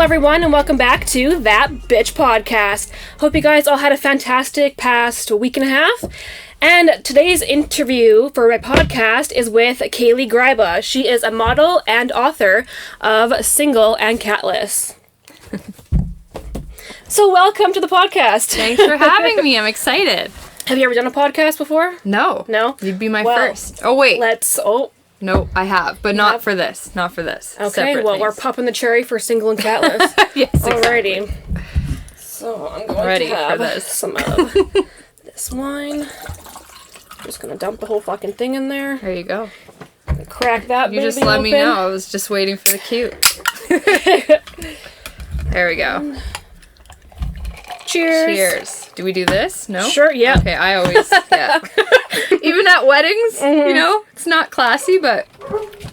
everyone, and welcome back to That Bitch Podcast. Hope you guys all had a fantastic past week and a half. And today's interview for my podcast is with Kaylee Gryba. She is a model and author of Single and Catless. So welcome to the podcast. Thanks for having me. I'm excited. Have you ever done a podcast before? No. No? You'd be my first. Oh, wait. No, I have, but not for this. Not for this. Okay, Separate well, things. we're popping the cherry for Single and Catless. Yes, exactly. Alrighty. So I'm going Ready to have for this. some of this wine. I'm just going to dump the whole fucking thing in there. There you go. Crack that You just baby let me open. know. I was just waiting for the cue. There we go. Cheers. Cheers. Do we do this? No? Sure, yeah. Okay, I always, yeah. Even at weddings, you know, it's not classy, but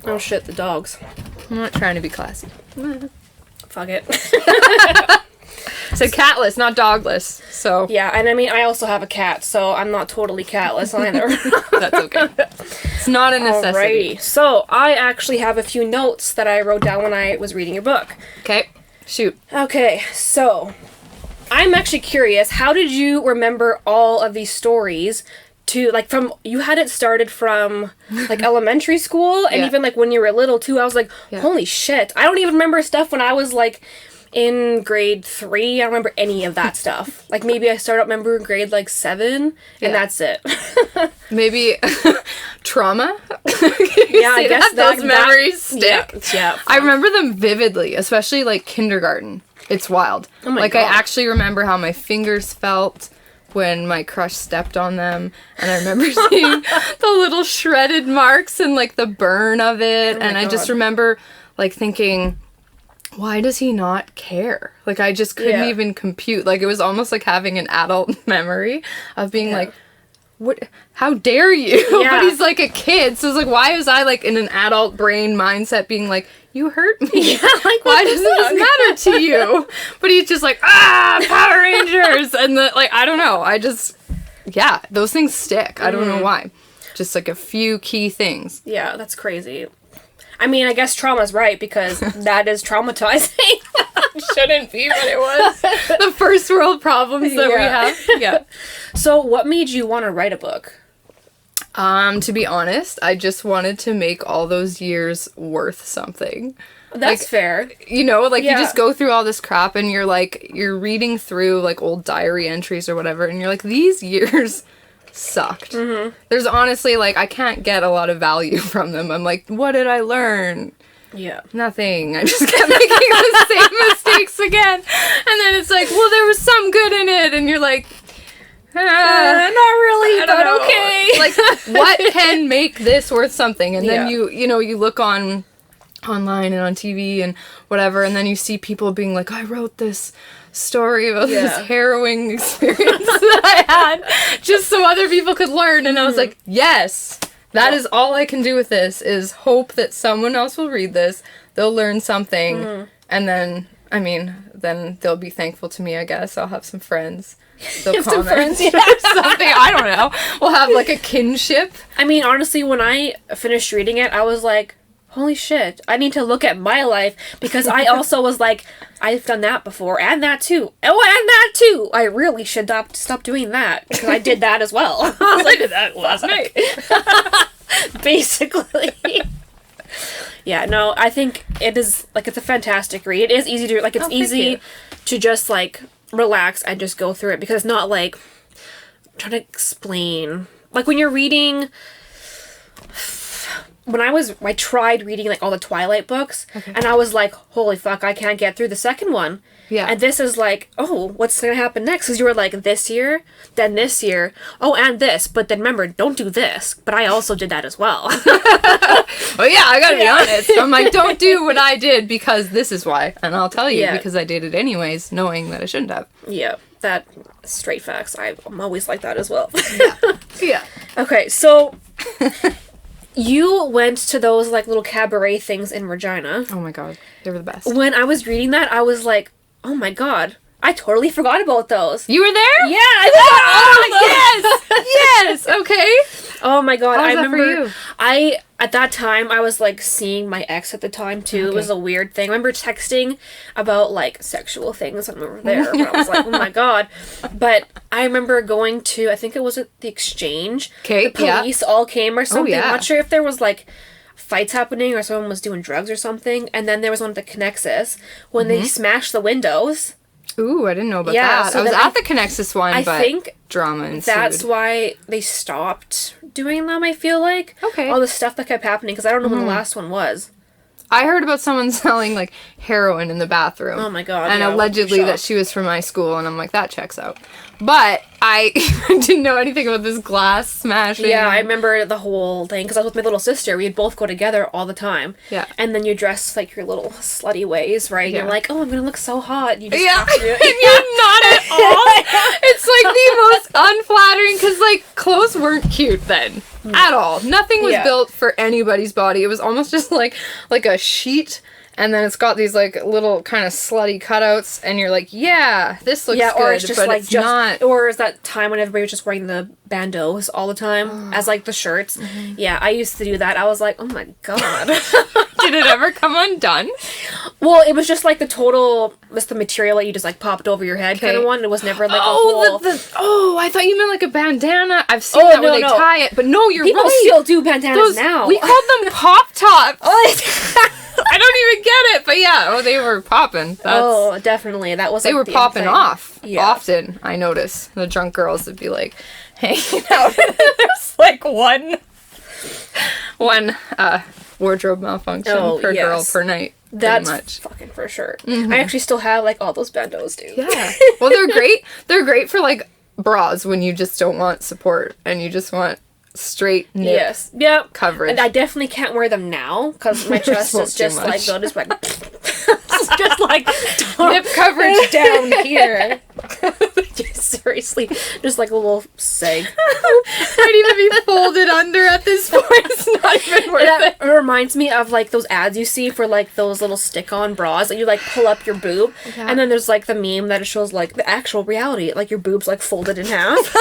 Oh shit, the dogs. I'm not trying to be classy. Fuck it. So catless, not dogless, so Yeah, and I mean, I also have a cat, so I'm not totally catless either. that's okay. It's not a necessity. Alrighty. So, I actually have a few notes that I wrote down when I was reading your book. Okay, shoot. Okay, so I'm actually curious, how did you remember all of these stories to, like, from, you had it started from, like, elementary school, and Yeah. even, like, when you were little, too, I was like, Yeah. holy shit. I don't even remember stuff when I was, like, in grade 3. I don't remember any of that stuff. Like, maybe I started remembering grade, like, 7, Yeah. and that's it. Maybe trauma? Yeah, I guess those memories stick. Yeah. I remember them vividly, especially like kindergarten. It's wild. Oh my like God. I actually remember how my fingers felt when my crush stepped on them, and I remember seeing the little shredded marks and like the burn of it, my and I just God. remember like thinking, why does he not care? Like I just couldn't Yeah. even compute. Like it was almost like having an adult memory of being like, what, how dare you? Yeah. But he's like a kid, so it's like, why was I like in an adult brain mindset being like, you hurt me? Yeah, like, Why what the does this fuck? matter to you? But he's just like, Power Rangers! And like, I don't know, yeah, those things stick. I don't know why. Just like a few key things. Yeah, that's crazy. I mean, I guess trauma's right, because that is traumatizing. Shouldn't be, but it was. The first world problems that we Yeah. have. Yeah. So, what made you want to write a book? To be honest, I just wanted to make all those years worth something. That's Like, fair. You know, like Yeah. you just go through all this crap and you're reading through like old diary entries or whatever, and you're like, these years sucked. Mm-hmm. There's honestly like, I can't get a lot of value from them. I'm like, what did I learn? Yeah. Nothing. I just kept making the same mistakes again. And then it's like, well, there was some good in it, and you're like, Not really, I don't but know. okay. Like, what can make this worth something? And then Yeah. you look online and on TV and whatever, and then you see people being like, I wrote this story about this Yeah. harrowing experience that I had just so other people could learn. And I was like, yes, that is all I can do with this, is hope that someone else will read this, they'll learn something, and then, I mean, then they'll be thankful to me, I guess. I'll have some friends. They'll Have some comment friends, yeah. or something. I don't know. We'll have like a kinship. I mean, honestly, when I finished reading it, I was like, holy shit, I need to look at my life, because I also was like, I've done that before, and that too. Oh, and that too. I really should stop doing that, because I did that as well. I was like, I did that last night. basically. Yeah, no, I think it is, like, it's a fantastic read. It is easy to, like, it's thank easy you. to just, like, relax and just go through it, because it's not, like, I'm trying to explain. Like, when you're reading, when I tried reading, like, all the Twilight books, and I was like, holy fuck, I can't get through the second one. Yeah. And this is like, oh, what's gonna happen next? Because you were like, this year, then this year, oh, and this, but then remember, don't do this. But I also did that as well. Oh yeah, I gotta be honest. I'm like, don't do what I did because this is why. And I'll tell you, Yeah. because I did it anyways, knowing that I shouldn't have. Yeah, that straight facts. I'm always like that as well. Yeah. Okay, so you went to those like little cabaret things in Regina. Oh my god, they were the best. When I was reading that, I was like, oh my god, I totally forgot about those. You were there? Yeah, I forgot all of those. Yes! Yes! Okay. Oh my god, How was I that for remember you? at that time, I was, like, seeing my ex at the time, too. It was a weird thing. I remember texting about, like, sexual things when we were there. But I was like, oh, my God. But I remember going to, I think it was at the Exchange. Okay, the police all came or something. yeah. I'm not sure if there was, like, fights happening or someone was doing drugs or something. And then there was one at the Connexus when they smashed the windows. Ooh, I didn't know about that. So I was at the Connexus one, I but think drama ensued. that's why they stopped doing them, I feel like. Okay. All the stuff that kept happening, because I don't know when the last one was. I heard about someone selling, like, heroin in the bathroom. Oh my God. And yeah, allegedly that she was from my school, and I'm like, that checks out. But I didn't know anything about this glass smashing. Yeah, I remember the whole thing, because I was with my little sister. We'd both go together all the time. Yeah. And then you dress, like, your little slutty ways, right? Yeah. You're like, oh, I'm going to look so hot. You just Yeah, have to do it. and you're not at all. It's, like, the most unflattering, because, like, clothes weren't cute then. At all. Nothing was built for anybody's body. It was almost just, like a sheet, and then it's got these, like, little kind of slutty cutouts, and you're like, yeah, this looks good, or it's just but like it's not. Or is that time when everybody was just wearing the bandeaus all the time as like the shirts? Yeah, I used to do that. I was like, oh my God. Did it ever come undone? Well, it was just like the material that you just like popped over your head kind of one. It was never like a whole... I thought you meant like a bandana. I've seen that where they tie it, but no, you're People right. still do bandanas now. We called them pop tops. I don't even get it, but yeah, they were popping. Definitely. That was they were the popping thing. off. Yeah. Often, I notice the drunk girls would be like hanging out. There's like one wardrobe malfunction per girl per night. That's much. Fucking for sure. I actually still have like all those bandos, dude. Yeah. Well, they're great. They're great for like bras when you just don't want support and you just want straight nip coverage. And I definitely can't wear them now because my chest is just like they'll just like just like nip coverage down here. Seriously, just like a little seg. Might even be folded under at this point. It's not even worth it. It reminds me of like those ads you see for like those little stick-on bras that you like pull up your boob, and then there's like the meme that it shows like the actual reality, like your boob's like folded in half.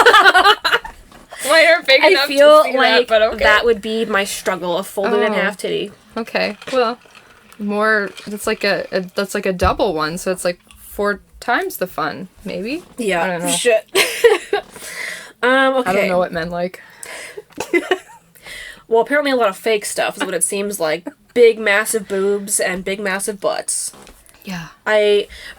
Mine are big enough I feel to see like that, but okay. That would be my struggle of folded in half titty. Okay, well, that's like a double one, so it's like 4 times the fun, maybe. Yeah, I don't know. Shit. Okay. I don't know what men like. Well, apparently a lot of fake stuff is what it seems like. Big, massive boobs and big, massive butts. Yeah.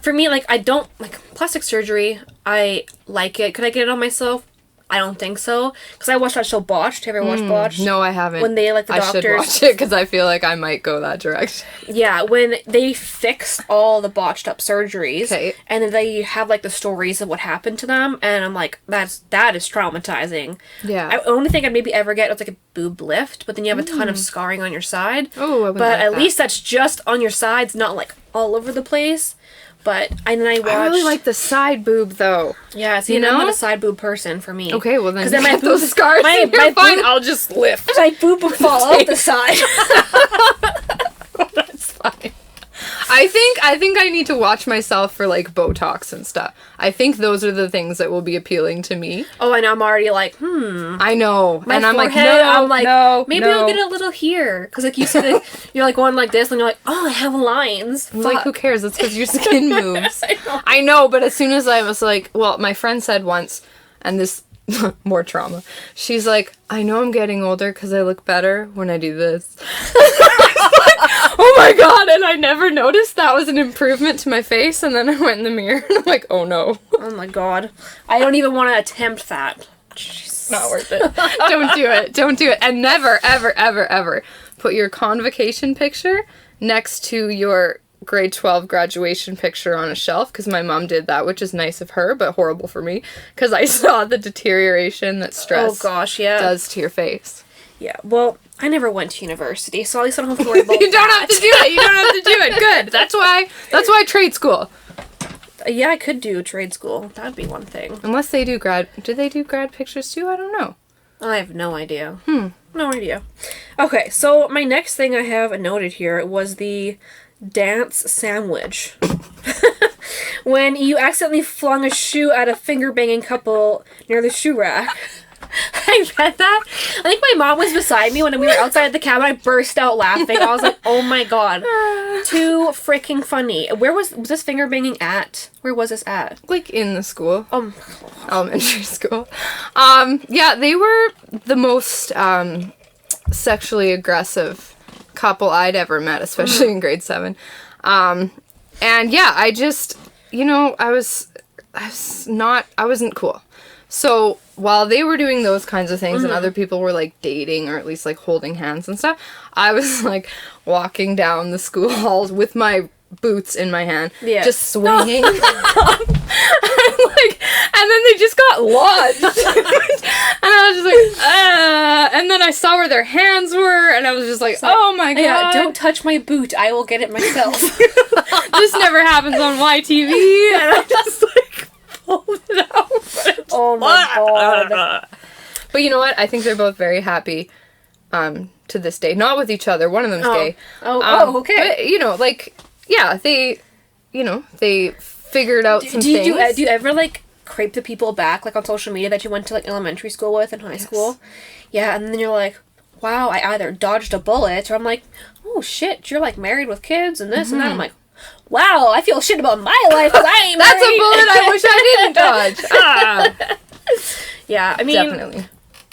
For me, like, I don't, like, plastic surgery, I like it. Could I get it on myself? I don't think so. Because I watched that show Botched. Have you ever watched Botched? No, I haven't. When they, like, the doctors... I should watch it because I feel like I might go that direction. Yeah, when they fix all the botched up surgeries. Okay. And then they have, like, the stories of what happened to them. And I'm like, that is traumatizing. Yeah. I only think I'd maybe ever get was, like, a boob lift. But then you have a ton of scarring on your side. Oh, I would But like at that. least that's just on your sides, not, like, all over the place. But I watched... I really like the side boob, though. Yeah, see, I'm not a side boob person for me. Okay, well then, because then my those scars. My fine. boob, I'll just lift. my boob will fall off the side. That's fine. I think I need to watch myself for like Botox and stuff. I think those are the things that will be appealing to me. Oh, I know. I'm already like, I know, my and I'm like, forehead, no, I'm like, no, maybe no. I'll get a little here, because like you said, you're like going like this, and you're like, oh, I have lines. I'm like, who cares? It's because your skin moves. I I know, but as soon as I was like, well, my friend said once, and this more trauma. She's like, I know I'm getting older because I look better when I do this. Oh my god, and I never noticed that was an improvement to my face, and then I went in the mirror and I'm like, oh no. Oh my god. I don't even want to attempt that. Jeez. Not worth it. Don't do it. Don't do it. And never, ever, ever, ever put your convocation picture next to your grade 12 graduation picture on a shelf, because my mom did that, which is nice of her, but horrible for me, because I saw the deterioration that stress does to your face. Yeah, well, I never went to university, so at least I don't have to worry about You don't have to do it. You don't have to do it. Good. That's why trade school. Yeah, I could do trade school. That'd be one thing. Unless they do they do grad pictures too? I don't know. I have no idea. No idea. Okay, so my next thing I have noted here was the dance sandwich. When you accidentally flung a shoe at a finger-banging couple near the shoe rack. I read that. I think my mom was beside me when we were outside the cabin. I burst out laughing. I was like, oh my god. Too freaking funny. Where was this finger banging at? Where was this at? Like in the school. Elementary school. Yeah, they were the most sexually aggressive couple I'd ever met, especially in grade 7. And yeah, I just, I wasn't cool. So while they were doing those kinds of things and other people were like dating or at least like holding hands and stuff, I was like walking down the school halls with my boots in my hand, just swinging. And then they just got lodged. And I was just like, and then I saw where their hands were, and I was just like, oh my god. Yeah, don't touch my boot. I will get it myself. This never happens on YTV. And I just like pulled it out. Oh my god. But you know what? I think they're both very happy to this day. Not with each other. One of them's gay. Okay. But, yeah, they figured out some things. Do you ever, like, crepe the people back, like, on social media that you went to, like, elementary school with in high school? Yeah, and then you're like, wow, I either dodged a bullet, or I'm like, oh, shit, you're, like, married with kids and this and that. I'm like, wow, I feel shit about my life because I ain't married. That's a bullet I wish I didn't dodge. Yeah, I mean, definitely.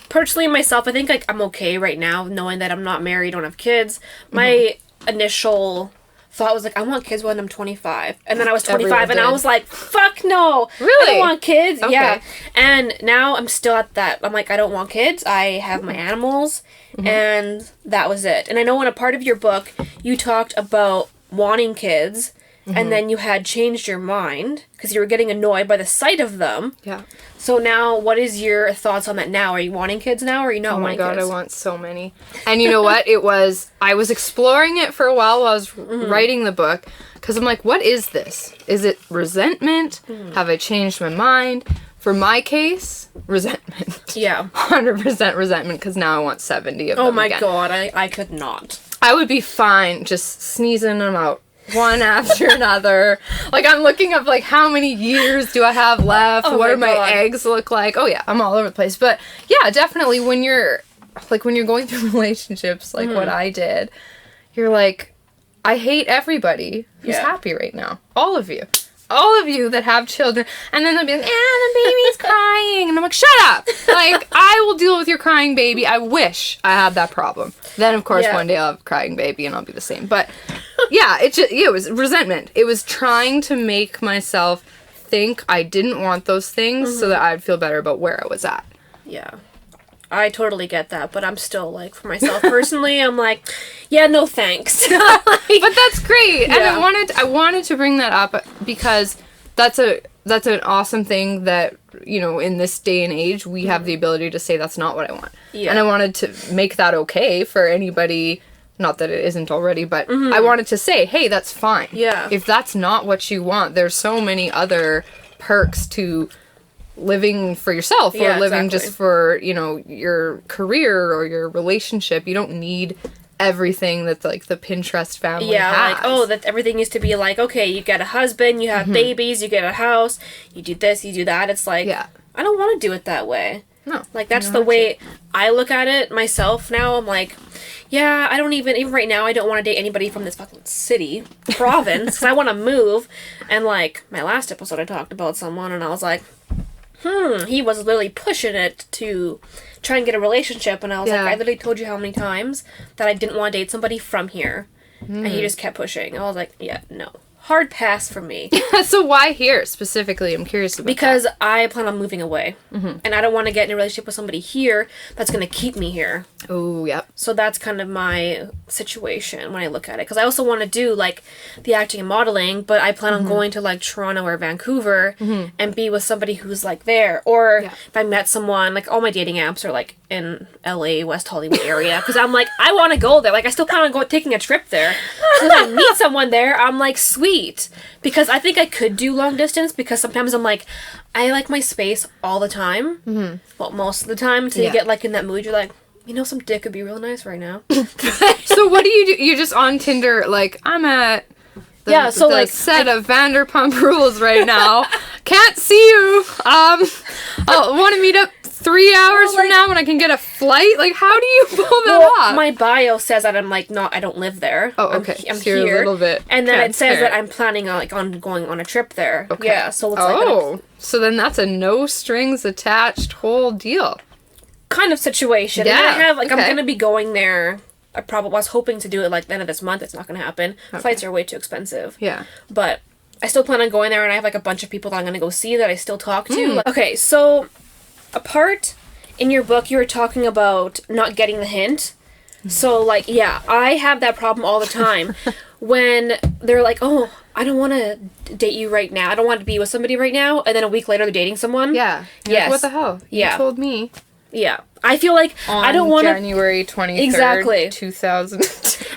Personally, myself, I think, like, I'm okay right now, knowing that I'm not married, don't have kids. My initial thought was like, I want kids when I'm 25. And then I was 25 and I was like, fuck no. Really? I don't want kids. Okay. Yeah. And now I'm still at that. I'm like, I don't want kids. I have my animals. And that was it. And I know in a part of your book, you talked about wanting kids. And then you had changed your mind because you were getting annoyed by the sight of them. Yeah. So now, what is your thoughts on that now? Are you wanting kids now, or are you not wanting kids? Oh my god, I want so many. And you know what? I was exploring it for a while I was writing the book, because I'm like, what is this? Is it resentment? Have I changed my mind? For my case, resentment. Yeah. 100% resentment, because now I want 70 of them. Oh my god, I could not. I would be fine just sneezing them out. One after another. Like, I'm looking up, like, how many years do I have left? What do my eggs look like? Oh, yeah, I'm all over the place. But, yeah, definitely when you're going through relationships, like what I did, you're like, I hate everybody who's happy right now. All of you. All of you that have children. And then they'll be like, the baby's crying. And I'm like, shut up. Like, I will deal with your crying baby. I wish I had that problem. Then, of course, one day I'll have a crying baby and I'll be the same. But, yeah, it was resentment. It was trying to make myself think I didn't want those things so that I'd feel better about where I was at. Yeah. I totally get that, but I'm still, like, for myself personally, I'm like, yeah, no thanks. But that's great. And I wanted to bring that up because that's an awesome thing that, in this day and age, we have the ability to say that's not what I want. Yeah. And I wanted to make that okay for anybody, not that it isn't already, but I wanted to say, hey, that's fine. Yeah. If that's not what you want, there's so many other perks to living for yourself or living just for, your career or your relationship. You don't need everything that, like, the Pinterest family has. Like, that everything used to be like, okay, you get a husband, you have babies, you get a house, you do this, you do that. It's like, I don't want to do it that way. No. Like, that's the way I look at it myself now. I'm like, yeah, I don't even right now, I don't want to date anybody from this fucking city, province, because I want to move. And, like, my last episode, I talked about someone, and I was like, he was literally pushing it to try and get a relationship, and I was like, I literally told you how many times that I didn't want to date somebody from here, and he just kept pushing. I was like, yeah, no. Hard pass for me. So why here specifically? I'm curious about because I plan on moving away, and I don't want to get in a relationship with somebody here that's going to keep me here. Oh, yep. So that's kind of my situation when I look at it. Because I also want to do, like, the acting and modeling, but I plan on going to, like, Toronto or Vancouver and be with somebody who's, like, there. Or if I met someone, like, all my dating apps are, like, in LA, West Hollywood area. Because I'm like, I want to go there. Like, I still plan on taking a trip there. So if I meet someone there, I'm like, sweet. Because I think I could do long distance, because sometimes I'm like, I like my space all the time. Well, most of the time. Until you get, like, in that mood, you're like, some dick would be real nice right now. So what do? You're just on Tinder, like, I'm at the set of Vanderpump Rules right now. Can't see you. I want to meet up 3 hours from now when I can get a flight? Like, how do you pull that off? My bio says that I'm like I don't live there. Oh, okay. I'm so you're here. a little bit and then it says that I'm planning on going on a trip there. Okay. Yeah, so it's so then that's a no strings attached whole deal. Kind of situation. Yeah. And I have I'm gonna be going there. I probably was hoping to do it like the end of this month. It's not gonna happen. Flights are way too expensive. Yeah. But I still plan on going there, and I have like a bunch of people that I'm gonna go see that I still talk to. Okay, so a part in your book you were talking about not getting the hint. So like, yeah, I have that problem all the time when they're like, oh, I don't want to date you right now. I don't want to be with somebody right now. And then a week later they're dating someone. Yeah. Yes. Like, what the hell? Yeah. You told me. Yeah. I feel like I don't want to... January 23rd, exactly. 2000.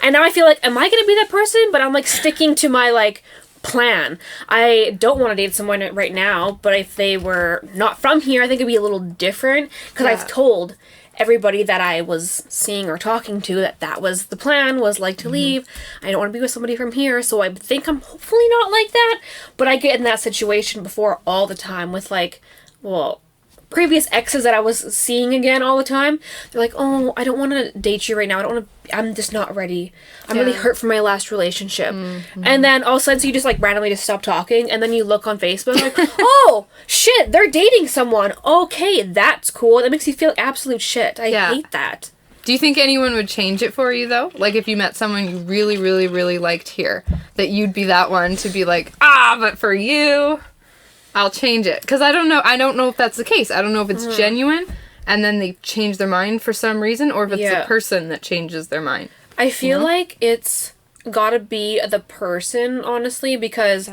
And now I feel like, am I going to be that person? But I'm like sticking to my like plan. I don't want to date someone right now, but if they were not from here, I think it'd be a little different. Because I've told everybody that I was seeing or talking to that was the plan, was like to leave. I don't want to be with somebody from here, so I think I'm hopefully not like that. But I get in that situation before all the time with like, well, previous exes that I was seeing again all the time. They're like, oh, I don't want to date you right now. I'm just not ready. I'm really hurt from my last relationship. And then all of a sudden, so you just like randomly just stop talking, and then you look on Facebook like, oh, shit, they're dating someone. Okay, that's cool. That makes you feel like absolute shit. I hate that. Do you think anyone would change it for you, though? Like, if you met someone you really, really, really liked here, that you'd be that one to be like, but for you... I'll change it. Because I don't know if that's the case. I don't know if it's genuine and then they change their mind for some reason, or if it's the person that changes their mind. I feel like it's gotta be the person, honestly, because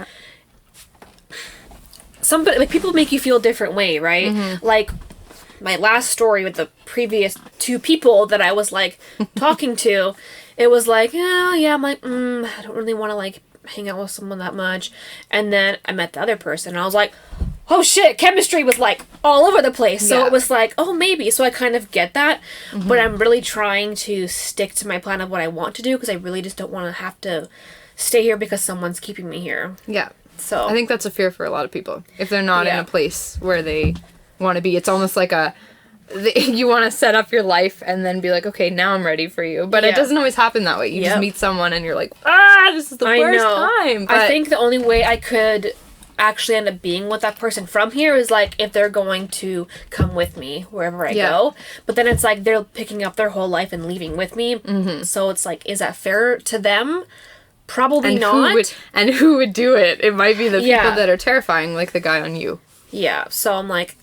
people make you feel a different way, right? Like my last story with the previous two people that I was like talking to, it was like, I'm like, I don't really want to like hang out with someone that much. And then I met the other person and I was like, oh shit, chemistry was like all over the place. So it was like, oh, maybe. So I kind of get that. But I'm really trying to stick to my plan of what I want to do, because I really just don't want to have to stay here because someone's keeping me here. Yeah. So I think that's a fear for a lot of people. If they're not in a place where they want to be, it's almost like you want to set up your life and then be like, okay, now I'm ready for you. But it doesn't always happen that way. You just meet someone and you're like, this is the worst time. But I think the only way I could actually end up being with that person from here is like if they're going to come with me wherever I go. But then it's like they're picking up their whole life and leaving with me. So it's like, is that fair to them? Probably not. Who would do it? It might be the people that are terrifying, like the guy on You. Yeah, so I'm like,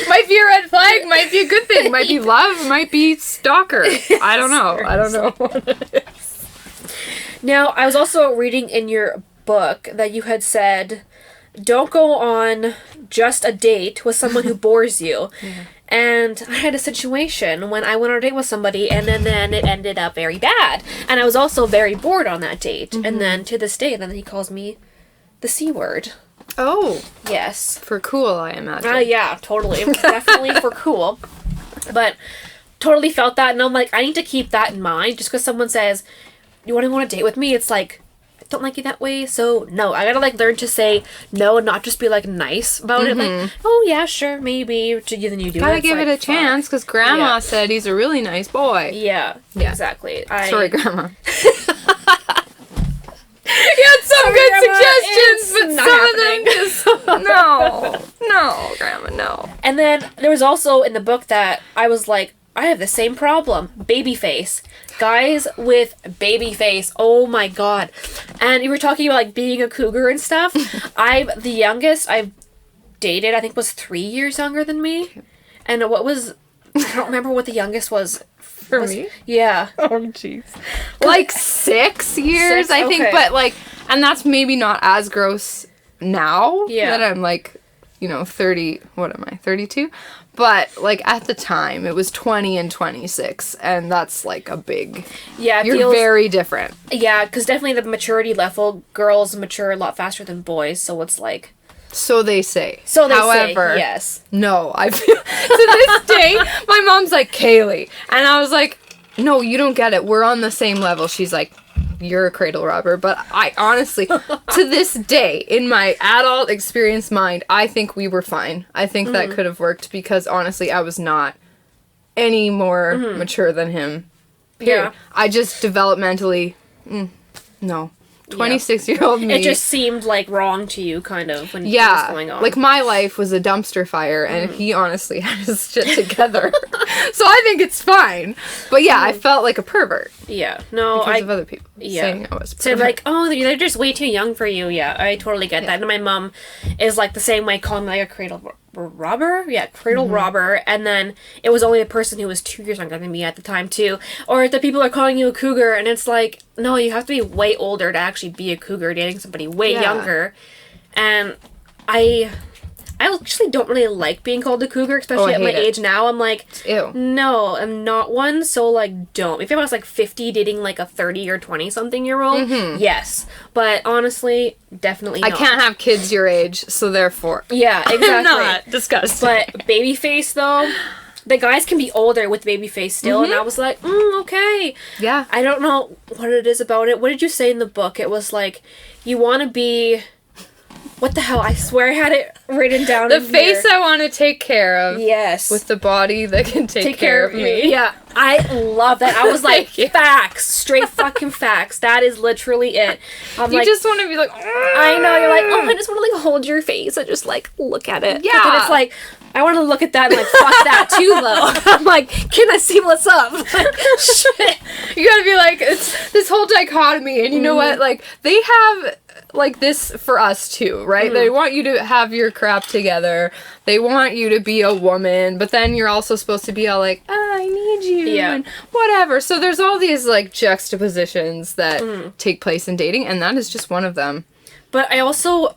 might be a red flag, might be a good thing, might be love, might be stalker. I don't know. I don't know what it is. Now, I was also reading in your book that you had said, don't go on just a date with someone who bores you. And I had a situation when I went on a date with somebody, and then it ended up very bad. And I was also very bored on that date. And then to this day, then he calls me the C word. Oh. Yes. For cool, I imagine. Yeah, totally. It was definitely for cool. But totally felt that, and I'm like, I need to keep that in mind. Just because someone says, you want to date with me? It's like, I don't like you that way, so no. I gotta like learn to say no and not just be like nice about it. Like, oh yeah, sure, maybe. Then you do Gotta give it a chance, because Grandma said he's a really nice boy. Yeah, exactly. Sorry, Grandma. You had some good suggestions, but some of them just... No, Grandma, no. And then there was also in the book that I was like, I have the same problem. Baby face. Guys with baby face. Oh my god. And you were talking about like being a cougar and stuff. The youngest I've dated, I think, was 3 years younger than me. And I don't remember what the youngest was. For me? Yeah. Oh, jeez. Like 6 years, I think. But, like, and that's maybe not as gross now that I'm, like, 30, what am I, 32? But, like, at the time, it was 20 and 26, and that's, like, a big... Yeah, you're very different. Yeah, because definitely the maturity level, girls mature a lot faster than boys, so it's, like... So they say. However, yes. No, I feel... To this day, my mom's like, Kaylee. And I was like, no, you don't get it. We're on the same level. She's like, you're a cradle robber, but I honestly, to this day, in my adult experience mind, I think we were fine. I think that could have worked because honestly, I was not any more mature than him. Period. Yeah. I just developmentally, no. 26-year-old me. It just seemed like wrong to you, kind of, when it was going on. Like my life was a dumpster fire, and he honestly had his shit together. So I think it's fine. But yeah, I felt like a pervert. Yeah, no, because of other people saying I was a pervert. So like, oh, they're just way too young for you. Yeah, I totally get that. And my mom is like the same way, calling me like a cradle robber. Yeah, cradle robber. And then it was only the person who was 2 years younger than me at the time too. Or the people are calling you a cougar, and it's like, no, you have to be way older to actually be a cougar, dating somebody way younger. And I actually don't really like being called a cougar, especially at my age now. I'm like, ew. No, I'm not one, so, like, don't. If I was, like, 50 dating, like, a 30 or 20-something-year-old, yes. But, honestly, definitely not. I can't have kids your age, so therefore. Yeah, exactly. I'm not disgusting. But babyface, though, the guys can be older with babyface still, and I was like, okay. Yeah. I don't know what it is about it. What did you say in the book? It was, like, you want to be... What the hell? I swear I had it written down The face I want to take care of. Yes. With the body that can take care of me. Yeah. I love that. I was like, facts. Straight fucking facts. That is literally it. I'm you like, just want to be like, I know. You're like, oh, I just want to, like, hold your face and just, like, look at it. Yeah. But then it's like, I want to look at that and, like, fuck that too, though. I'm like, can I see what's up? Like, shit. You gotta be like, it's this whole dichotomy. And you know what? Like, they have... like this for us too, right? They want you to have your crap together. They want you to be a woman, but then you're also supposed to be all like, I need you and whatever. So there's all these like juxtapositions that take place in dating, and that is just one of them. But I also,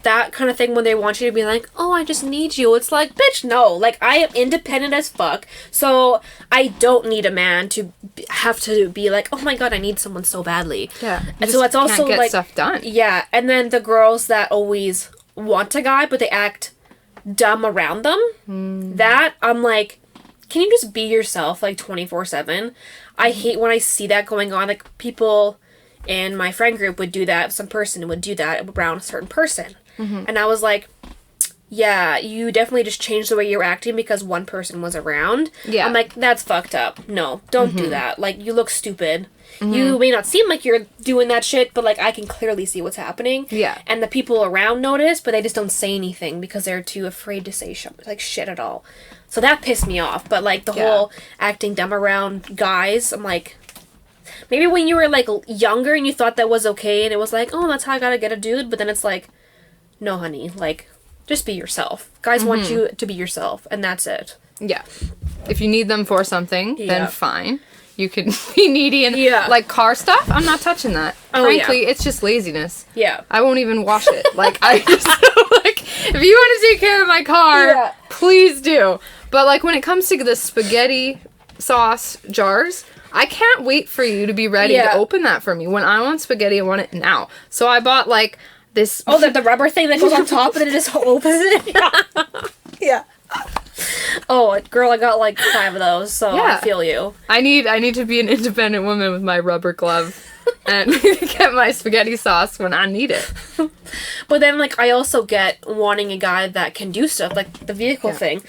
that kind of thing when they want you to be like, oh, I just need you. It's like, bitch, no. Like, I am independent as fuck, so I don't need a man to have to be like, oh my god, I need someone so badly. Yeah. And so it's also can't get like stuff done. Yeah, and then the girls that always want a guy, but they act dumb around them. That, I'm like, can you just be yourself, like, 24/7? I hate when I see that going on. Like, people... and my friend group would do that. Some person would do that around a certain person. And I was like, yeah, you definitely just changed the way you were acting because one person was around. Yeah. I'm like, that's fucked up. No, don't do that. Like, you look stupid. You may not seem like you're doing that shit, but, like, I can clearly see what's happening. Yeah. And the people around notice, but they just don't say anything because they're too afraid to say shit at all. So that pissed me off. But, like, the whole acting dumb around guys, I'm like... Maybe when you were, like, younger and you thought that was okay and it was like, oh, that's how I gotta get a dude. But then it's like, no, honey. Like, just be yourself. Guys want you to be yourself. And that's it. Yeah. If you need them for something, then fine. You can be needy and, like, car stuff. I'm not touching that. Oh, frankly, it's just laziness. Yeah. I won't even wash it. Like, I just, like, if you want to take care of my car, please do. But, like, when it comes to the spaghetti sauce jars... I can't wait for you to be ready to open that for me. When I want spaghetti, I want it now. So I bought, like, this... Oh, the rubber thing that goes on top and it just opens it? Yeah. Oh, girl, I got, like, 5 of those, so I feel you. I need to be an independent woman with my rubber glove and get my spaghetti sauce when I need it. But then, like, I also get wanting a guy that can do stuff, like the vehicle thing.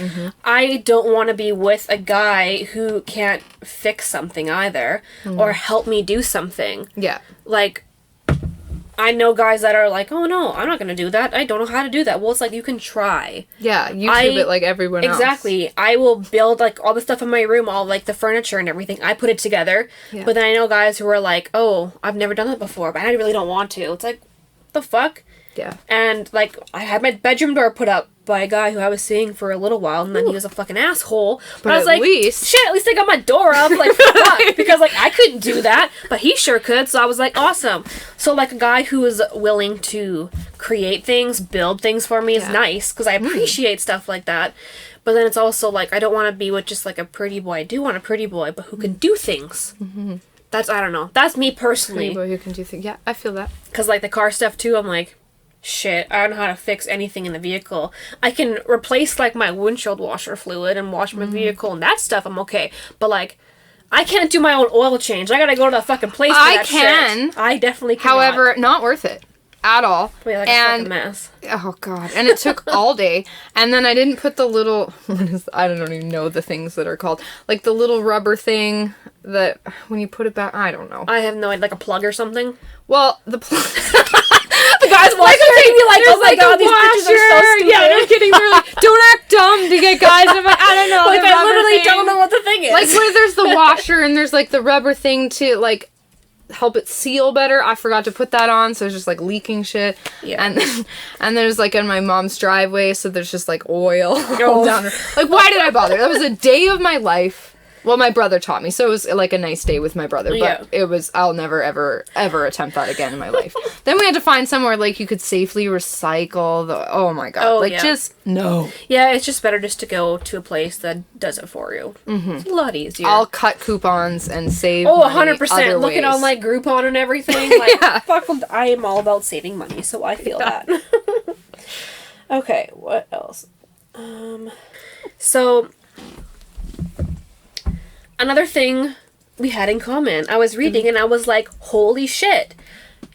I don't want to be with a guy who can't fix something either, or help me do something. Yeah. Like, I know guys that are like, oh no, I'm not going to do that. I don't know how to do that. Well, it's like, you can try. Yeah, YouTube it like everyone else. Exactly. I will build, like, all the stuff in my room, all, like, the furniture and everything. I put it together. Yeah. But then I know guys who are like, oh, I've never done that before, but I really don't want to. It's like, the fuck? Yeah. And, like, I had my bedroom door put up by a guy who I was seeing for a little while, and then he was a fucking asshole. But I was like, shit, at least I got my door up, like, fuck. Because, like, I couldn't do that, but he sure could, so I was like, awesome. So, like, a guy who is willing to create things, build things for me is nice, because I appreciate stuff like that. But then it's also, like, I don't want to be with just, like, a pretty boy. I do want a pretty boy, but who can do things. That's, I don't know. That's me personally. Pretty boy who can do things. Yeah, I feel that. Because, like, the car stuff, too, I'm like... Shit, I don't know how to fix anything in the vehicle. I can replace, like, my windshield washer fluid and wash my vehicle and that stuff, I'm okay. But, like, I can't do my own oil change. I gotta go to the fucking place for that shit. I definitely cannot. However, not worth it. At all. Like a fucking mess. Oh god. And it took all day. And then I didn't put the little I don't even know the things that are called. Like the little rubber thing that when you put it back, I don't know. I have no idea, like a plug or something. Well, the plug the guys watching me like, oh my god, these bitches are so stupid. Yeah, they're kidding. They're like, don't act dumb to get guys. I'm like, I don't know. Like I literally don't know what the thing is. Like where there's the washer and there's like the rubber thing to like help it seal better. I forgot to put that on, so it's just like leaking shit. Yeah. And there's like in my mom's driveway, so there's just like oil all down her. Like, why did I bother? That was a day of my life. Well, my brother taught me, so it was like a nice day with my brother, but I'll never, ever, ever attempt that again in my life. Then we had to find somewhere, like, you could safely recycle oh my god, just, no. Yeah, it's just better just to go to a place that does it for you. Mm-hmm. It's a lot easier. I'll cut coupons and save 100%. Looking on, like, Groupon and everything. Like, fuck, I am all about saving money, so I feel that. Okay, what else? So... Another thing we had in common. I was reading and I was like, holy shit.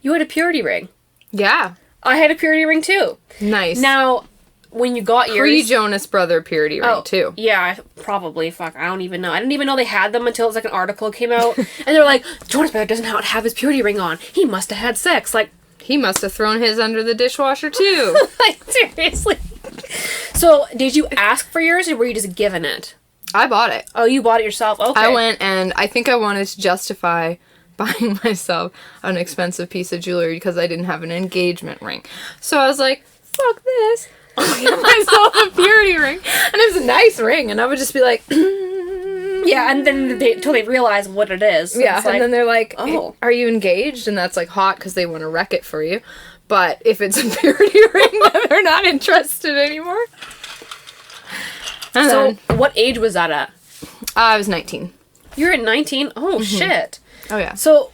You had a purity ring. Yeah. I had a purity ring too. Nice. Now, when you got yours... Pre-Jonas Brother purity ring too. Yeah, probably. Fuck, I don't even know. I didn't even know they had them until it was like an article came out. And they're like, Jonas Brother doesn't have his purity ring on. He must have had sex. Like... He must have thrown his under the dishwasher too. Like, seriously. So, did you ask for yours or were you just given it? I bought it. Oh, you bought it yourself? Okay. I went and I think I wanted to justify buying myself an expensive piece of jewelry because I didn't have an engagement ring. So I was like, fuck this. I'll get myself a purity ring. And it was a nice ring. And I would just be like... Yeah, and then until they realize what it is. Yeah, and then they're like, oh, are you engaged? And that's like hot because they want to wreck it for you. But if it's a purity ring, then they're not interested anymore. And so, what age was that at? I was 19. You were at 19? Oh, shit. Oh, yeah. So,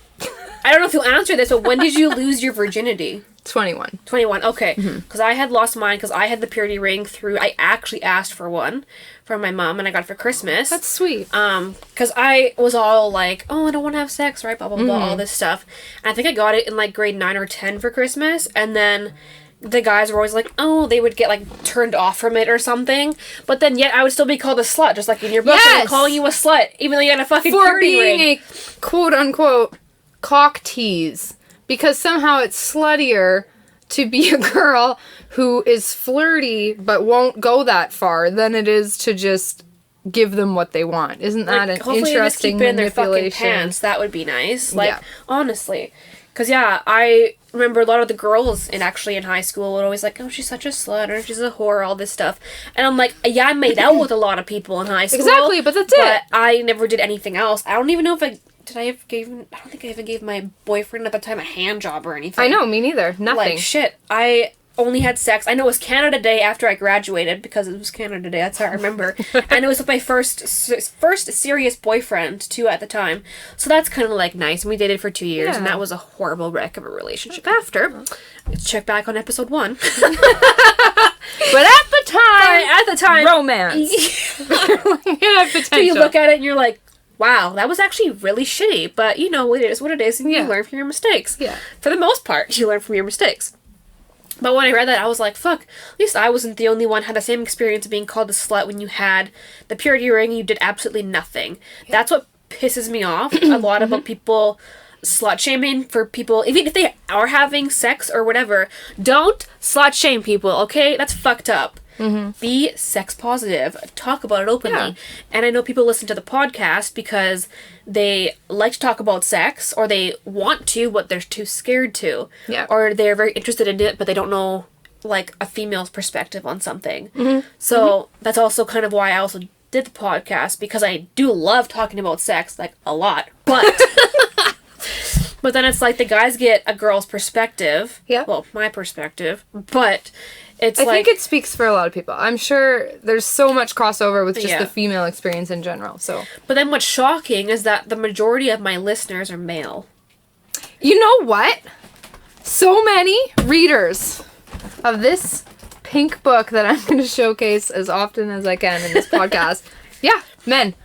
I don't know if you'll answer this, but when did you lose your virginity? 21. 21, okay. Because I had lost mine because I had the purity ring I actually asked for one from my mom and I got it for Christmas. That's sweet. Because I was all like, oh, I don't want to have sex, right? Blah, blah, blah, all this stuff. And I think I got it in like grade 9 or 10 for Christmas. And then... the guys were always like, oh, they would get, like, turned off from it or something. But then, yet, I would still be called a slut, just like in your book, I'm calling you a slut, even though you had a fucking purity ring. For being a quote-unquote cock tease. Because somehow it's sluttier to be a girl who is flirty but won't go that far than it is to just give them what they want. Isn't that an interesting manipulation? Hopefully they just keep it in their fucking pants. That would be nice. Like, honestly. Because, I remember a lot of the girls in high school were always like, oh, she's such a slut, or she's a whore, all this stuff. And I'm like, yeah, I made out with a lot of people in high school. Exactly, but that's it. But I never did anything else. I don't even know if I don't think I even gave my boyfriend at the time a hand job or anything. I know, me neither. Nothing. Like, shit. I only had sex. I know it was Canada Day after I graduated, because it was Canada Day, that's how I remember. And it was with my first serious boyfriend, too, at the time. So that's kind of, like, nice. And we dated for 2 years, and that was a horrible wreck of a relationship after. Let's check back on episode 1. But at the time, romance. So you look at it and you're like, wow, that was actually really shitty. But, you know, it is what it is, and you learn from your mistakes. Yeah. For the most part, you learn from your mistakes. But when I read that, I was like, fuck, at least I wasn't the only one who had the same experience of being called a slut when you had the purity ring and you did absolutely nothing. That's what pisses me off a lot about people slut shaming for people, even if they are having sex or whatever. Don't slut shame people, okay? That's fucked up. Be sex positive. Talk about it openly. Yeah. And I know people listen to the podcast because they like to talk about sex, or they want to, but they're too scared to. Yeah. Or they're very interested in it, but they don't know, like, a female's perspective on something. So that's also kind of why I also did the podcast, because I do love talking about sex, like, a lot. But... but then it's like the guys get a girl's perspective. Yeah. Well, my perspective. But... I think it speaks for a lot of people. I'm sure there's so much crossover with just the female experience in general. So, but then what's shocking is that the majority of my listeners are male. You know what? So many readers of this pink book that I'm going to showcase as often as I can in this podcast. Yeah, men.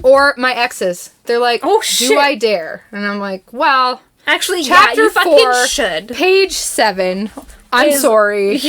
Or my exes. They're like, oh, shit. Do I dare? And I'm like, well... Actually, Chapter you 4, fucking should. Page 7. I'm sorry.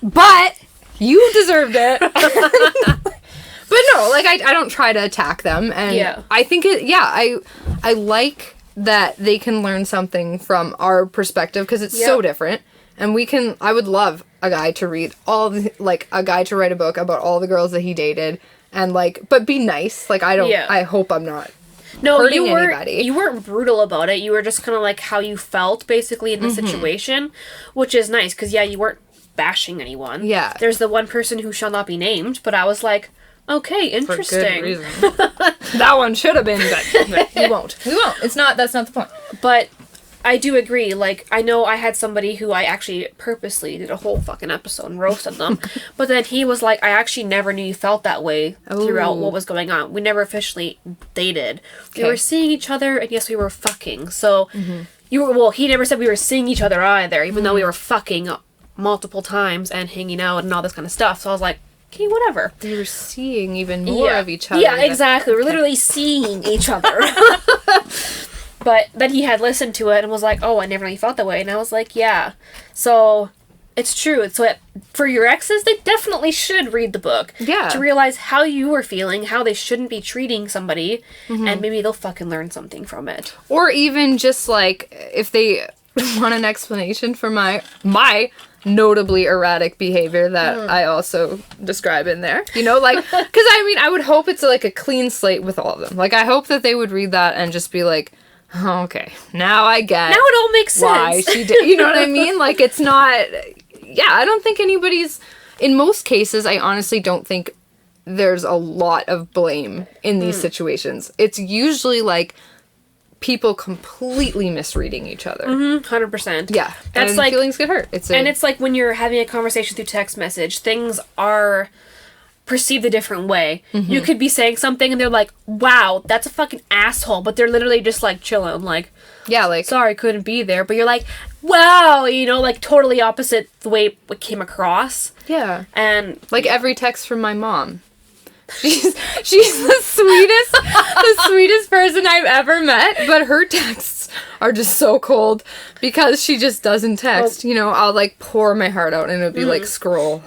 But you deserved it. But no, like, I don't try to attack them. And I think I like that they can learn something from our perspective because it's so different. And I would love a guy to read a guy to write a book about all the girls that he dated and like, but be nice. Like, I hope I'm not. No, you weren't brutal about it. You were just kind of like how you felt basically in the situation, which is nice because you weren't bashing anyone. Yeah. There's the one person who shall not be named, but I was like, okay, interesting. For good reason. That one should have been, but we won't. We won't. That's not the point. But I do agree. Like, I know I had somebody who I actually purposely did a whole fucking episode and roasted them. But then he was like, I actually never knew you felt that way throughout what was going on. We never officially dated. Okay. We were seeing each other, and yes, we were fucking. So, he never said we were seeing each other either, even though we were fucking multiple times and hanging out and all this kind of stuff. So I was like, okay, whatever. We were seeing even more of each other. Yeah, exactly. We're literally seeing each other. But then he had listened to it and was like, oh, I never really felt that way. And I was like, yeah. So, it's true. So, for your exes, they definitely should read the book. Yeah. To realize how you were feeling, how they shouldn't be treating somebody, and maybe they'll fucking learn something from it. Or even just, like, if they want an explanation for my notably erratic behavior that I also describe in there. You know, like, because, I would hope it's, like, a clean slate with all of them. Like, I hope that they would read that and just be like, oh, okay, now I get now it all makes sense. Why she did, you know what I mean? Like, it's not, I don't think in most cases, I honestly don't think there's a lot of blame in these situations. It's usually, like, people completely misreading each other. 100%. Yeah, that's and like feelings get hurt. It's like when you're having a conversation through text message, things are perceived a different way. You could be saying something and they're like, wow, that's a fucking asshole, but they're literally just like chilling, like, yeah, like, sorry, couldn't be there, but you're like, wow, you know, like totally opposite the way it came across. Yeah. And like every text from my mom. She's the sweetest person I've ever met, but her texts are just so cold because she just doesn't text. You know, I'll like pour my heart out and it'll be like scroll.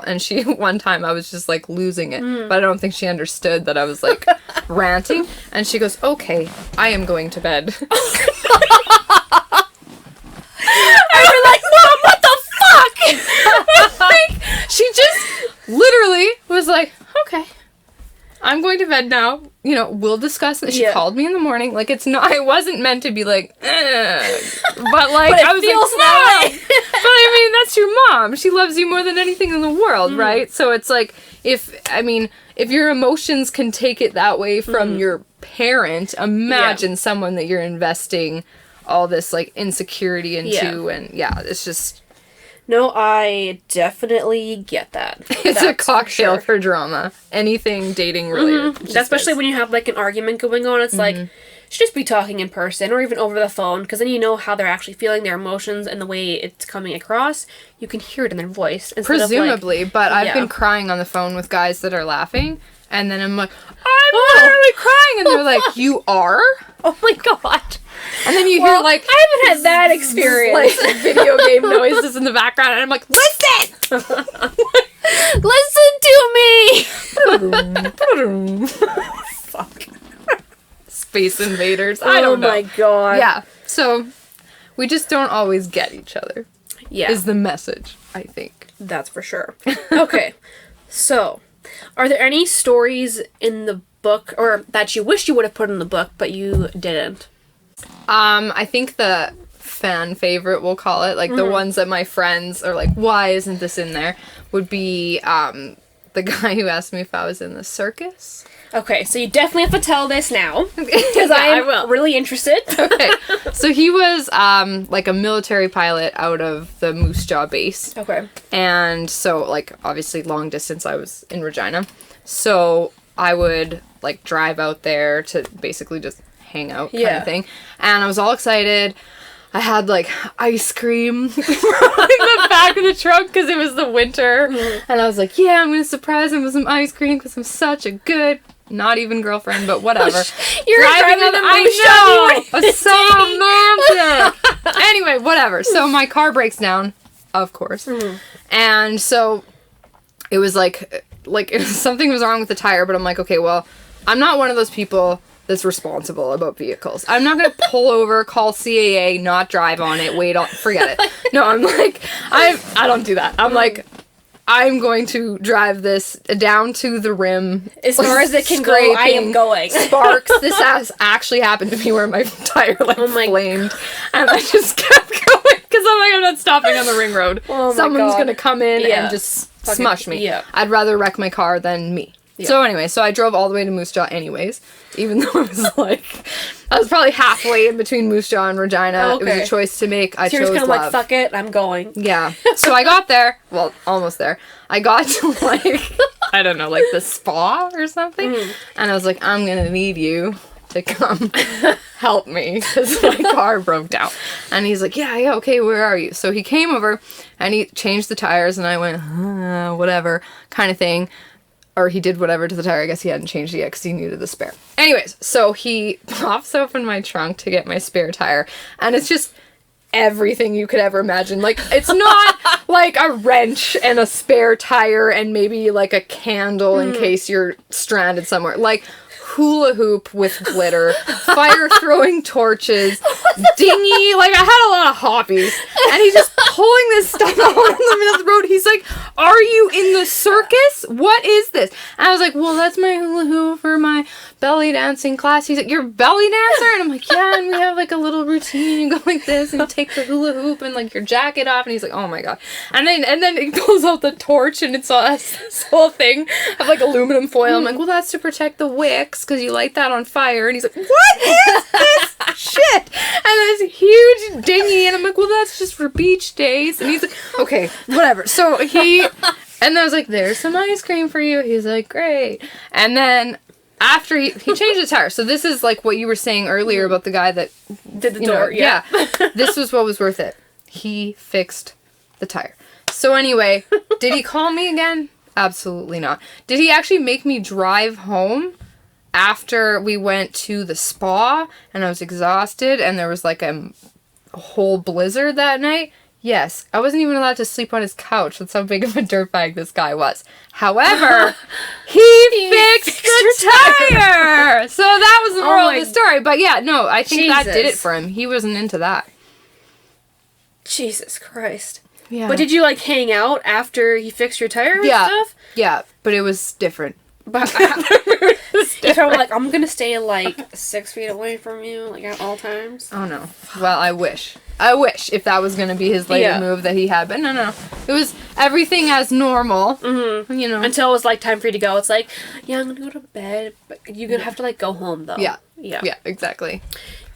And one time I was just like losing it, but I don't think she understood that I was like ranting. And she goes, okay, I am going to bed. I was like, Mom, what the fuck? Like, she just literally was like, okay, I'm going to bed now. You know, we'll discuss this. She called me in the morning. Like, it wasn't meant to be like, but like, but I was like, no. But I mean, that's your mom. She loves you more than anything in the world, right? So it's like, if your emotions can take it that way from your parent, imagine someone that you're investing all this like insecurity into, and it's just. No, I definitely get that. It's a cocktail for drama. Anything dating related. Especially when you have like an argument going on, it's like, you should just be talking in person or even over the phone, because then you know how they're actually feeling, their emotions, and the way it's coming across. You can hear it in their voice. Presumably, but I've been crying on the phone with guys that are laughing, and then I'm like, I'm literally crying, and they're like, you are? Oh my god. And then you hear like, I haven't had that experience. Like video game noises in the background, and I'm like, listen! Listen to me! Fuck. Space invaders. I don't know. Oh my god. Yeah. So, we just don't always get each other. Yeah. Is the message, I think. That's for sure. Okay. So, are there any stories in the book, or that you wish you would have put in the book, but you didn't? I think the fan favorite, we'll call it, like the ones that my friends are like, why isn't this in there, would be the guy who asked me if I was in the circus. Okay, so you definitely have to tell this now, because I'm really interested. Okay, so he was like a military pilot out of the Moose Jaw base. Okay. And so, like, obviously long distance, I was in Regina. So I would, like, drive out there to basically just hang out kind of thing. And I was all excited. I had, like, ice cream in the back of the truck because it was the winter. And I was like, yeah, I'm going to surprise him with some ice cream because I'm such a good not even girlfriend, but whatever. You're driving on the I know! So romantic! Anyway, whatever. So my car breaks down, of course. Mm-hmm. And so it was like something was wrong with the tire, but I'm like, okay, well, I'm not one of those people that's responsible about vehicles. I'm not going to pull over, call CAA, not drive on it, forget it. No, I'm like, I don't do that. I'm like, I'm going to drive this down to the rim. As far as it can go, I am going. Sparks. This has actually happened to me where my tire flamed. And I just kept going because I'm like, I'm not stopping on the ring road. Someone's going to come in and just smush me. Yeah. I'd rather wreck my car than me. Yeah. So anyway, I drove all the way to Moose Jaw anyways, even though it was I was probably halfway in between Moose Jaw and Regina. Okay. It was a choice to make. I chose love. So you're kind of fuck it, I'm going. Yeah. So I got there, well, almost there. I got to I don't know, the spa or something, and I was like, I'm gonna need you to come help me because my car broke down. And he's like, yeah, okay, where are you? So he came over and he changed the tires, and I went, whatever kind of thing. Or he did whatever to the tire. I guess he hadn't changed it yet because he needed the spare. Anyways, so he pops open my trunk to get my spare tire. And it's just everything you could ever imagine. It's not a wrench and a spare tire and maybe a candle in case you're stranded somewhere. Hula hoop with glitter, fire throwing torches, dinghy. I had a lot of hobbies. And he's just pulling this stuff out in the middle of the road. He's like, are you in the circus? What is this? And I was like, well, that's my hula hoop for my belly dancing class. He's like, you're a belly dancer? And I'm like, yeah, and we have a little routine. You go like this and you take the hula hoop and your jacket off. And he's like, oh my God. And then he pulls out the torch and it's all this whole thing of aluminum foil. I'm like, well, that's to protect the wicks because you light that on fire. And he's like, what is this shit? And this huge dinghy. And I'm like, well, that's just for beach days. And he's like, okay, whatever. So and I was like, there's some ice cream for you. He's like, great. And then after he changed the tire. So this is what you were saying earlier about the guy that did the door. Yeah. This was what was worth it. He fixed the tire. So anyway, did he call me again? Absolutely not. Did he actually make me drive home after we went to the spa and I was exhausted and there was a whole blizzard that night? Yes. I wasn't even allowed to sleep on his couch. That's how big of a dirtbag this guy was. However, he fixed the tire! So that was the moral of the story. But yeah, no, I think that did it for him. He wasn't into that. Jesus Christ. Yeah. But did you hang out after he fixed your tire and stuff? Yeah, but it was different. But if I'm I'm gonna stay 6 feet away from you at all times. Oh no. Well, I wish if that was gonna be his later move that he had, but no. It was everything as normal. Mm-hmm. Until it was time for you to go. It's I'm gonna go to bed, but you're gonna have to go home though. Yeah, exactly.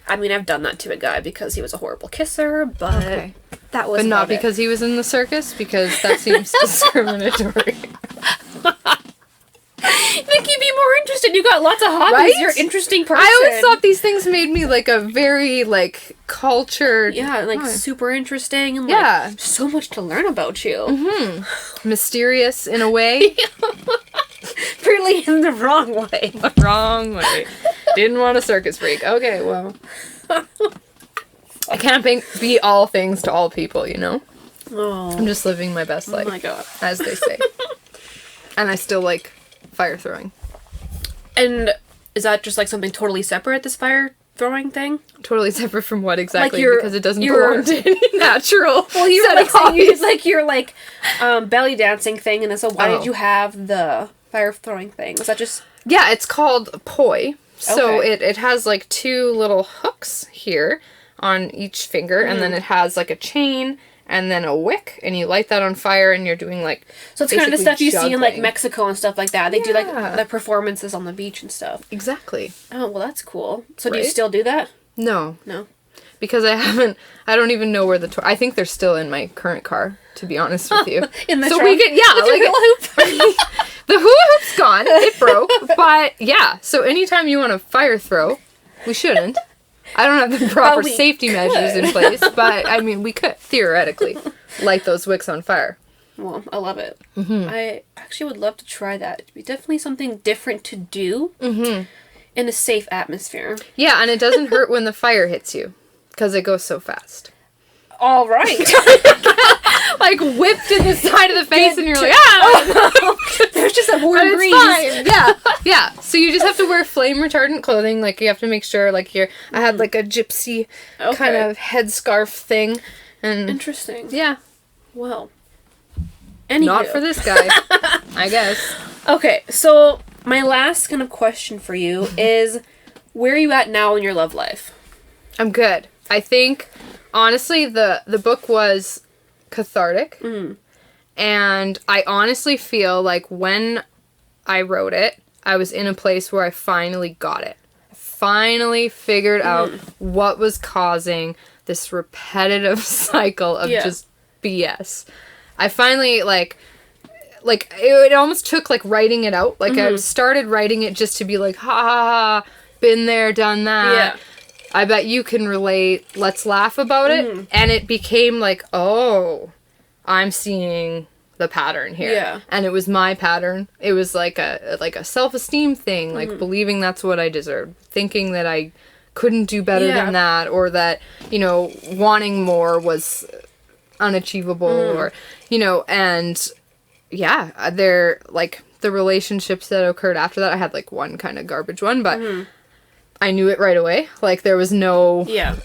I mean, I've done that to a guy because he was a horrible kisser, but that was. But not because he was in the circus, because that seems discriminatory. Think you'd be more interested. You got lots of hobbies. Right? You're an interesting person. I always thought these things made me a very cultured. Yeah, super interesting and so much to learn about you. Mm-hmm. Mysterious in a way. Really in the wrong way. The wrong way. Didn't want a circus freak. Okay, well. I can't be all things to all people, Oh. I'm just living my best life. Oh my God. As they say. And I still like fire throwing. And is that just something totally separate, this fire throwing thing? Totally separate from what exactly? Because it doesn't belong to any natural. Well, you were saying it's your belly dancing thing, and then so why did you have the fire throwing thing? Was that just? Yeah, it's called poi. So it has 2 little hooks here on each finger, and then it has a chain. And then a wick, and you light that on fire, and you're doing So it's kind of the stuff you see in Mexico and stuff like that. They do the performances on the beach and stuff. Exactly. Oh, well, that's cool. So do you still do that? No. No. Because I don't even know where I think they're still in my current car, to be honest with you. In the trunk? We could, hula hoop. The hula hoop's gone. It broke. But yeah, so anytime you want to fire throw, we shouldn't. I don't have the proper safety measures in place, but I mean, we could theoretically light those wicks on fire. Well, I love it. I actually would love to try that. It'd be definitely something different to do in a safe atmosphere. Yeah, and it doesn't hurt when the fire hits you because it goes so fast. All right. Like whipped in the side of the face, and you're like, ah! There's just a warm breeze. Fine. Yeah, yeah. So you just have to wear flame retardant clothing. Like you have to make sure, like I had like a gypsy kind of headscarf thing, and interesting. Yeah. Well. Not for this guy, I guess. Okay, so my last kind of question for you is, where are you at now in your love life? I'm good. I think, honestly, the book was cathartic. And I honestly feel like when I wrote it, I was in a place where I finally got it. I finally figured out what was causing this repetitive cycle of just BS. I finally, like, it almost took, like, writing it out. Like, I started writing it just to be like, ha, ha, ha, been there, done that. Yeah. I bet you can relate. Let's laugh about it. And it became like, oh, I'm seeing the pattern here. Yeah. And it was my pattern. It was like a self-esteem thing, like believing that's what I deserved, thinking that I couldn't do better than that, or that, you know, wanting more was unachievable, or, you know, and yeah, they're like the relationships that occurred after that. I had like one kind of garbage one, but I knew it right away. Like there was no, I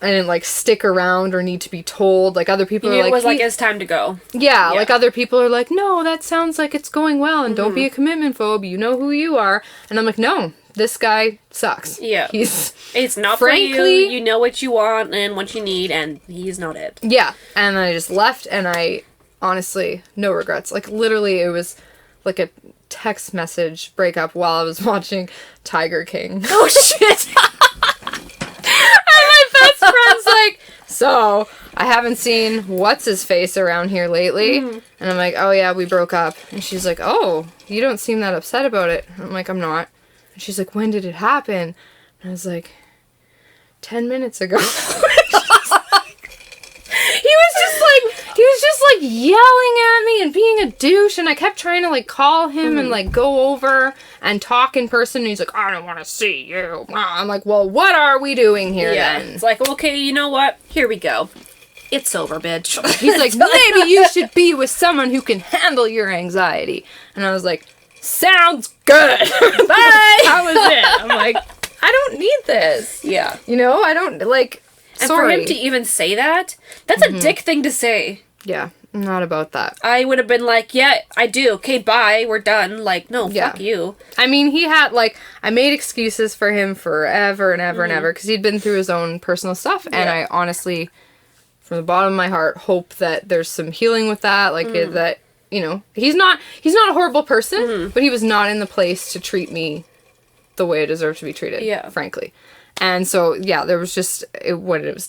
didn't like stick around or need to be told. Like other people are like, it was like, it's time to go. Yeah, like other people are like, no, that sounds like it's going well, and don't be a commitment phobe. You know who you are. And I'm like, no, this guy sucks. Yeah. It's not frankly, for you. You know what you want and what you need, and he's not it. Yeah. And I just left, and I honestly, no regrets. Like literally, it was like a text message breakup while I was watching Tiger King. Oh shit. And my best friend's like, so I haven't seen what's his face around here lately. And I'm like, oh yeah, we broke up. And she's like, oh, you don't seem that upset about it. And I'm like, I'm not. And she's like, when did it happen? And I was like, 10 minutes ago. He was just like yelling at me and being a douche, and I kept trying to like call him and like go over and talk in person, and he's like, I don't want to see you. I'm like, well, what are we doing here then? It's like, okay, you know what? Here we go. It's over, bitch. He's like, maybe you should be with someone who can handle your anxiety. And I was like, sounds good. Bye. That was it. I'm like, I don't need this. Yeah. You know, I don't, like, and for him to even say that, that's a dick thing to say. Yeah, I'm not about that. I would have been like, yeah, I do. Okay, bye. We're done. Like, no, fuck you. I mean, he had, like, I made excuses for him forever and ever and ever because he'd been through his own personal stuff. And I honestly, from the bottom of my heart, hope that there's some healing with that. Like, that, you know, he's not a horrible person, but he was not in the place to treat me the way I deserve to be treated, frankly. And so, yeah, there was just, when it was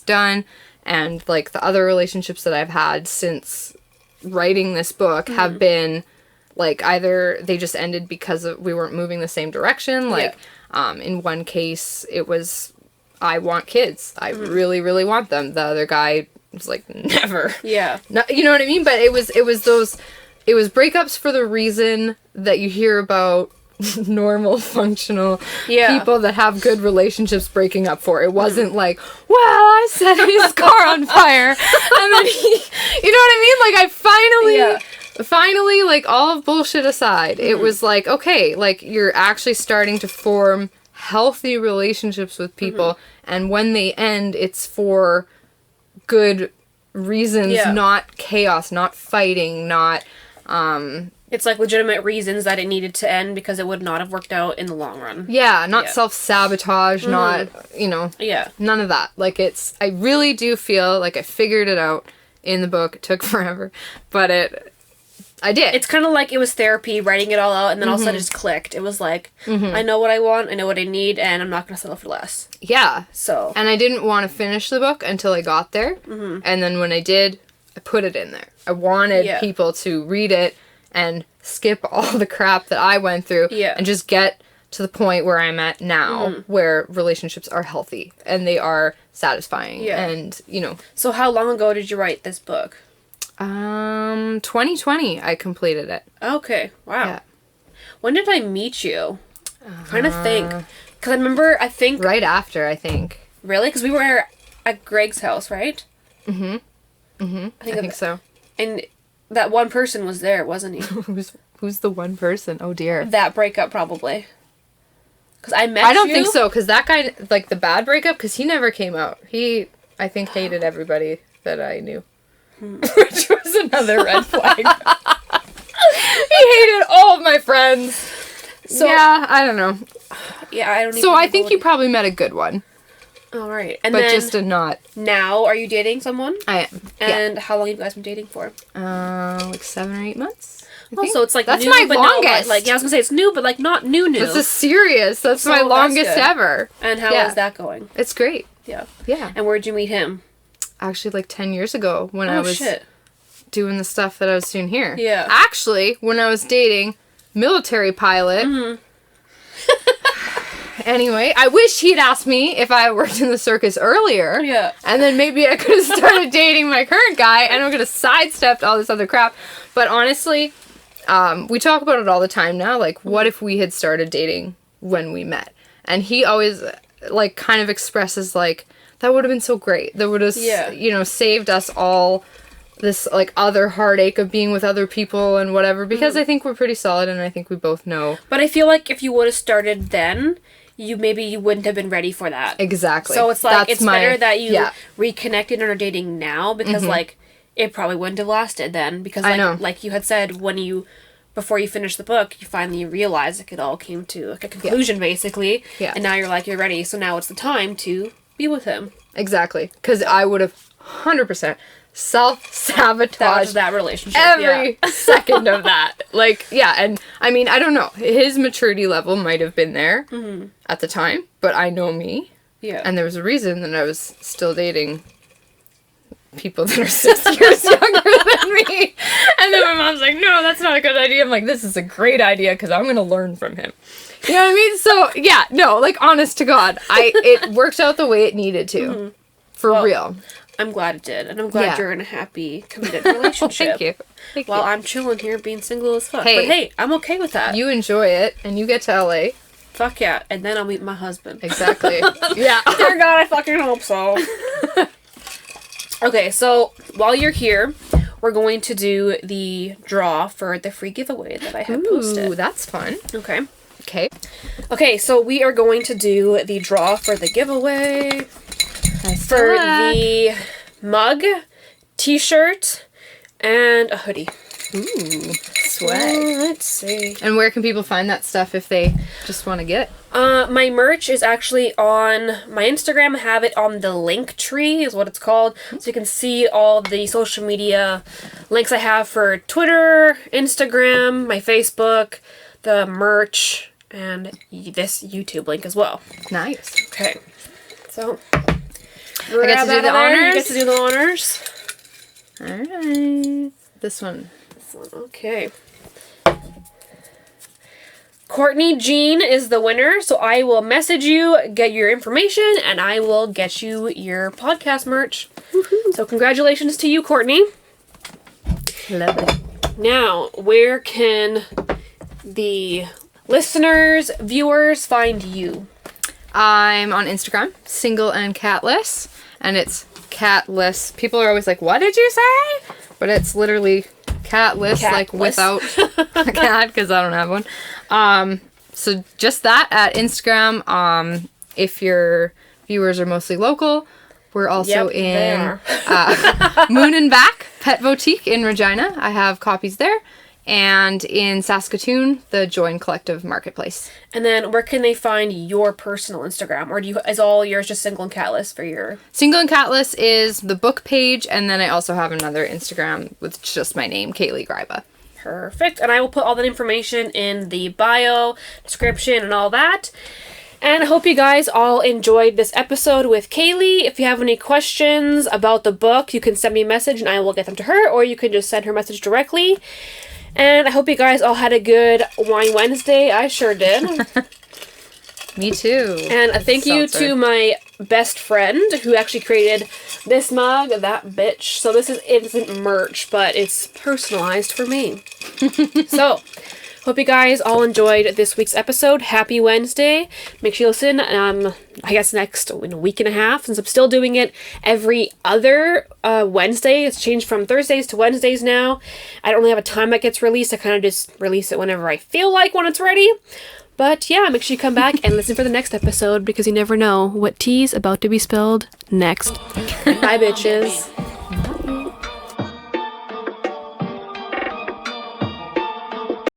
done. And, like, the other relationships that I've had since writing this book have been, like, either they just ended because we weren't moving the same direction. Like, in one case, it was, I want kids. I really, really want them. The other guy was like, never. Yeah. No, you know what I mean? But it was breakups for the reason that you hear about normal, functional people that have good relationships breaking up for. It wasn't like, well, I set his car on fire, and then he, you know what I mean? Like, I finally, like, all of bullshit aside, it was like, okay, like, you're actually starting to form healthy relationships with people, and when they end, it's for good reasons, not chaos, not fighting, not, it's like legitimate reasons that it needed to end because it would not have worked out in the long run. Yeah, not self-sabotage, not, you know, none of that. Like, I really do feel like I figured it out in the book. It took forever, but I did. It's kind of like it was therapy, writing it all out, and then all of a sudden it just clicked. It was like, I know what I want, I know what I need, and I'm not going to settle for less. Yeah. So. And I didn't want to finish the book until I got there, and then when I did, I put it in there. I wanted people to read it and skip all the crap that I went through and just get to the point where I'm at now, where relationships are healthy and they are satisfying and, you know. So how long ago did you write this book? 2020 I completed it. Okay. Wow. Yeah. When did I meet you? I'm trying to think. Because I remember, I think... Right after, I think. Really? Because we were at Greg's house, right? I think so. And that one person was there, wasn't he? Who's the one person? Oh, dear. That breakup, probably. Because I met you... I don't think so, because that guy, like, the bad breakup, because he never came out. He, I think, hated everybody that I knew. Which was another red flag. He hated all of my friends. So, yeah, I don't know. Yeah, I don't even So I think you probably met a good one. All right. And but then just a not. Now, are you dating someone? I am. And how long have you guys been dating for? Like 7 or 8 months. So it's like that's new, my but longest. Not, like, yeah, I was gonna say it's new, but like not new. This is serious. That's my longest ever. And how is that going? It's great. Yeah. Yeah. And where'd you meet him? Actually, like 10 years ago when I was doing the stuff that I was doing here. Yeah. Actually, when I was dating military pilot. Anyway, I wish he'd asked me if I worked in the circus earlier. Yeah. And then maybe I could have started dating my current guy and I could have sidestepped all this other crap. But honestly, we talk about it all the time now. Like, what if we had started dating when we met? And he always, like, kind of expresses, like, that would have been so great. That would have, you know, saved us all this, like, other heartache of being with other people and whatever. Because I think we're pretty solid and I think we both know. But I feel like if you would have started then... you wouldn't have been ready for that. Exactly. So it's like, it's better that you yeah. reconnected and are dating now because like it probably wouldn't have lasted then because like, I know. Like you had said before you finished the book, you finally realized like it all came to like a conclusion basically. Yeah. And now you're like, you're ready. So now it's the time to be with him. Exactly. Because I would have 100% self-sabotage that relationship every second of that. Like, yeah, and I mean, I don't know, his maturity level might have been there at the time, but I know me, and there was a reason that I was still dating people that are 6 years younger than me. And then my mom's like, no, that's not a good idea. I'm like, this is a great idea because I'm gonna learn from him. You know what I mean? So yeah, no, like, honest to God, it worked out the way it needed to. For real. I'm glad it did, and I'm glad you're in a happy, committed relationship. Thank you. While I'm chilling here being single as fuck. Hey, but hey, I'm okay with that. You enjoy it, and you get to LA. Fuck yeah, and then I'll meet my husband. Exactly. Yeah. Dear God, I fucking hope so. Okay, so while you're here, we're going to do the draw for the free giveaway that I have posted. Ooh, that's fun. Okay. Okay. Okay, so we are going to do the draw for the giveaway. For the mug, t-shirt, and a hoodie. Ooh, swag. Let's see. And where can people find that stuff if they just want to get it? My merch is actually on my Instagram. I have it on the link tree is what it's called. So you can see all the social media links I have for Twitter, Instagram, my Facebook, the merch, and this YouTube link as well. Nice. Okay. So... I get to do the honors? You get to do the honors. Alright. This one. Okay. Courtney Jean is the winner, so I will message you, get your information, and I will get you your podcast merch. Woohoo. So congratulations to you, Courtney. Lovely. Now, where can the listeners, viewers find you? I'm on Instagram, Single and Catless, and it's catless. People are always like, what did you say? But it's literally catless, like without a cat, because I don't have one. So just that at Instagram. If your viewers are mostly local, we're also in Moon and Back Pet Boutique in Regina. I have copies there. And in Saskatoon, the Joyne Collective Marketplace. And then where can they find your personal Instagram? Or is all yours just Single and Catless for your... Single and Catless is the book page, and then I also have another Instagram with just my name, Kaylee Gryba. Perfect. And I will put all that information in the bio, description, and all that. And I hope you guys all enjoyed this episode with Kaylee. If you have any questions about the book, you can send me a message and I will get them to her, or you can just send her a message directly. And I hope you guys all had a good Wine Wednesday. I sure did. Me too. And a thank you to my best friend who actually created this mug, that bitch. So this isn't merch, but it's personalized for me. So, hope you guys all enjoyed this week's episode. Happy Wednesday. Make sure you listen, I guess next in a week and a half, since I'm still doing it every other Wednesday. It's changed from Thursdays to Wednesdays now. I don't really have a time that gets released. I kind of just release it whenever I feel like when it's ready. But yeah, make sure you come back and listen for the next episode, because you never know what tea's about to be spilled next. Bye, bitches.